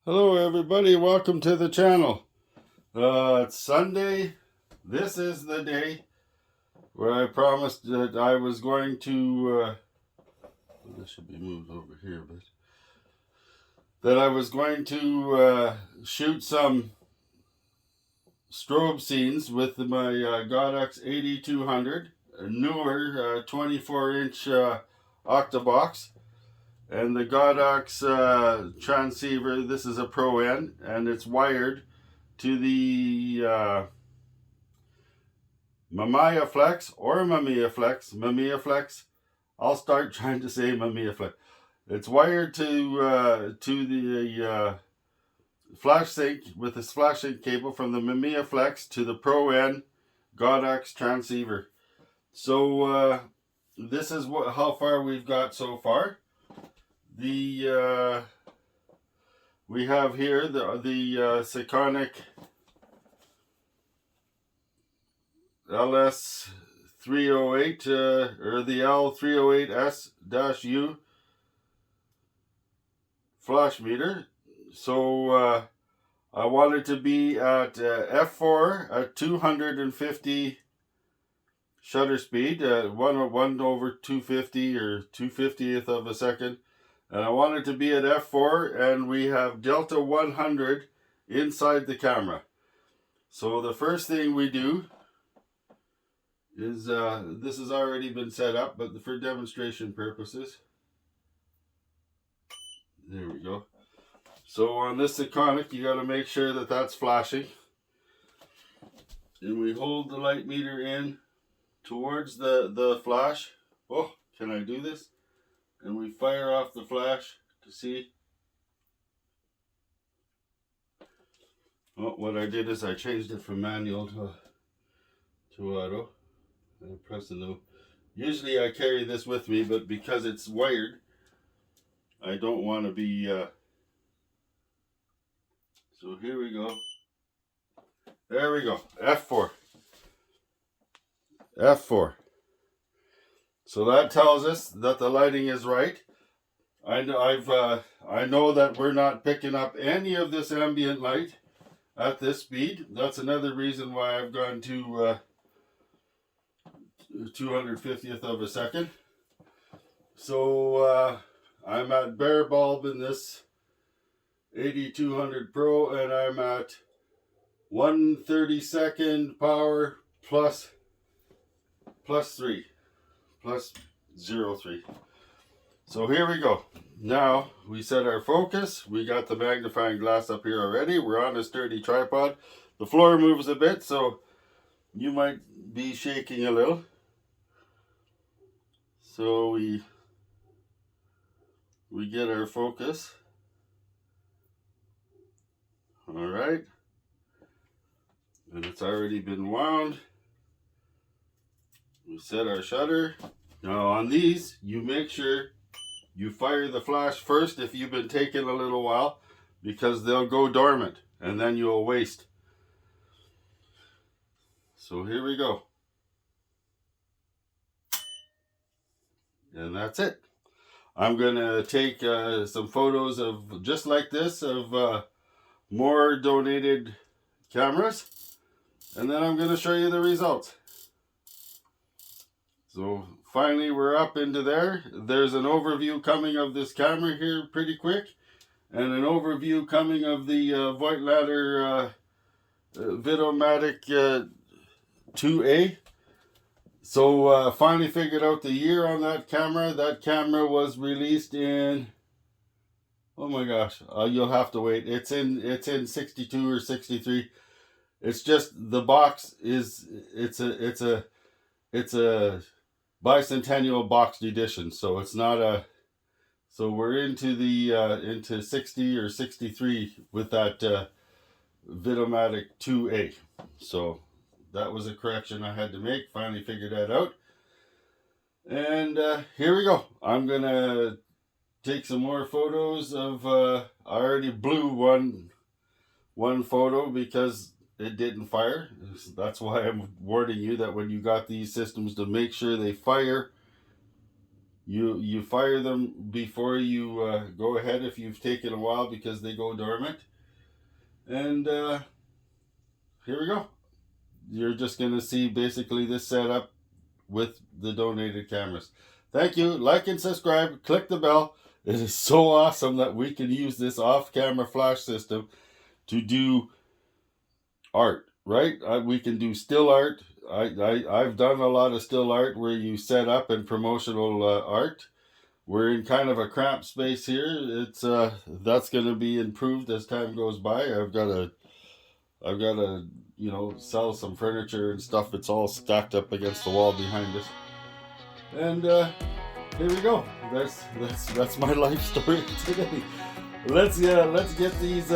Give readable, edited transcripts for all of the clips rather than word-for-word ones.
Hello everybody, welcome to the channel. It's Sunday. This is the day where I promised that I was going to, this should be moved over here, but that I was going to shoot some strobe scenes with my Godox 8200, a newer 24-inch octabox. And the Godox transceiver, this is a Pro N, and it's wired to the Mamiyaflex. I'll start trying to say Mamiyaflex. It's wired to the flash sync with this flash sync cable from the Mamiyaflex to the Pro N Godox transceiver. So this is how far we've got so far. We have here the Seconic LS308 or the L308S-U flash meter. So I wanted to be at f4 at 250 shutter speed, 1/250 or 2/50th of a second. And I want it to be at f4, and we have delta 100 inside the camera. So the first thing we do is, this has already been set up, but for demonstration purposes. There we go. So on this Seconic, you got to make sure that that's flashing. And we hold the light meter in towards the flash. Oh, can I do this? And we fire off the flash to see. Oh, what I did is I changed it from manual to auto. And I press the no. Usually I carry this with me, but because it's wired, I don't want to be. So here we go. There we go. F4. F4. So that tells us that the lighting is right. I know that we're not picking up any of this ambient light at this speed. That's another reason why I've gone to 250th of a second. So I'm at bare bulb in this 8200 Pro, and I'm at 1/32 power plus 3. Plus 0.3. So here we go. Now we set our focus. We got the magnifying glass up here already. We're on a sturdy tripod. The floor moves a bit, so you might be shaking a little. So we get our focus. All right. And it's already been wound. We set our shutter. Now on these, you make sure you fire the flash first if you've been taking a little while, because they'll go dormant and then you'll waste. So here we go. And that's it. I'm going to take some photos of just like this of more donated cameras, and then I'm going to show you the results. So finally we're up into there. There's an overview coming of this camera here pretty quick, and an overview coming of the Voigtlander Videomatic 2A. So finally figured out the year on that camera. That camera was released in, oh my gosh, you'll have to wait. It's in 62 or 63. It's just the box is it's a bicentennial boxed edition, so it's not a. So we're into the into 60 or 63 with that Videomatic 2A. So that was a correction I had to make. Finally figured that out, and here we go. I'm gonna take some more photos of. I already blew one photo because it didn't fire. That's why I'm warning you that when you got these systems, to make sure they fire You fire them before you go ahead if you've taken a while, because they go dormant. And here we go. You're just going to see basically this setup with the donated cameras. Thank you. Like and subscribe. Click the bell. It is so awesome that we can use this off-camera flash system to do art, right? We can do still art. I've done a lot of still art where you set up and promotional art. We're in kind of a cramped space here. It's that's going to be improved as time goes by. I've got to sell some furniture and stuff. It's all stacked up against the wall behind us. And here we go. That's my life story today. Let's get these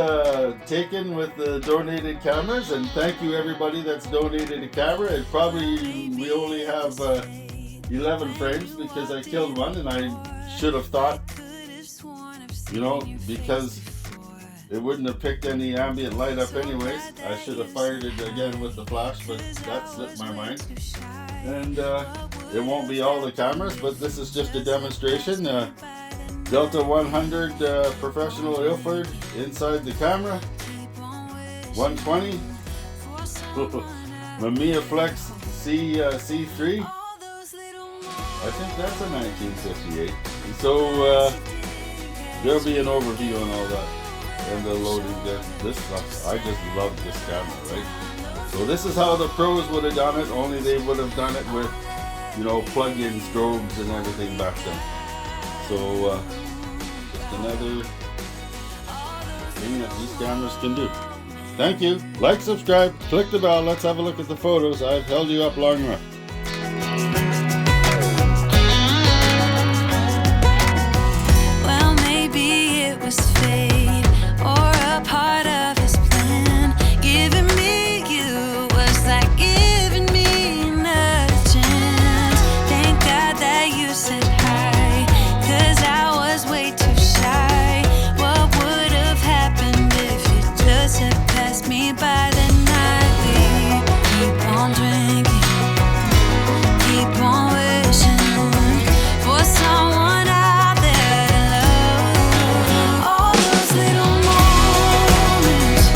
taken with the donated cameras, and thank you everybody that's donated a camera. And probably we only have 11 frames because I killed one, and I should have thought, because it wouldn't have picked any ambient light up anyways. I should have fired it again with the flash, but that slipped my mind. And it won't be all the cameras, but this is just a demonstration. Delta 100 professional Ilford inside the camera. 120. Mamiyaflex C3. I think that's a 1958. So there'll be an overview on all that and the loading. I just love this camera, right? So this is how the pros would have done it, only they would have done it with, plug-in strobes and everything back then. So just another thing that these cameras can do. Thank you. Like, subscribe, click the bell. Let's have a look at the photos. I've held you up long enough. Well, maybe it was fate or a part of his plan. Giving me you was like giving me another chance. Thank God that you said hi, 'cause I was way too shy. What would have happened if you just had passed me by the night? We keep on drinking, keep on wishing for someone out there to love. All those little moments,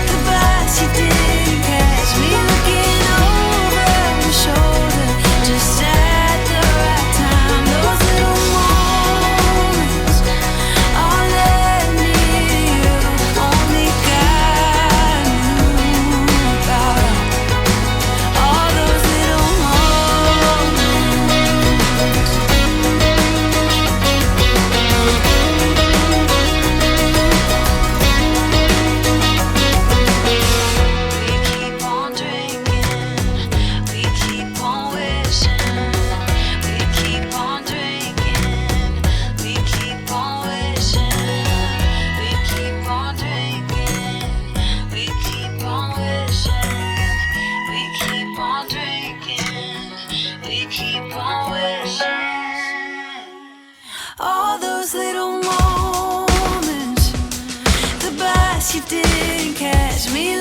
the bus you didn't catch me looking over my shoulder, just at the right time. Those little moments all led me to you. Only God knew about all those little moments. We keep on drinking, we keep on wishing. We keep on drinking, we keep on wishing. We keep on drinking, we keep on wishing. We keep on drinking, we keep on wishing. All those little moments, the bus you didn't catch me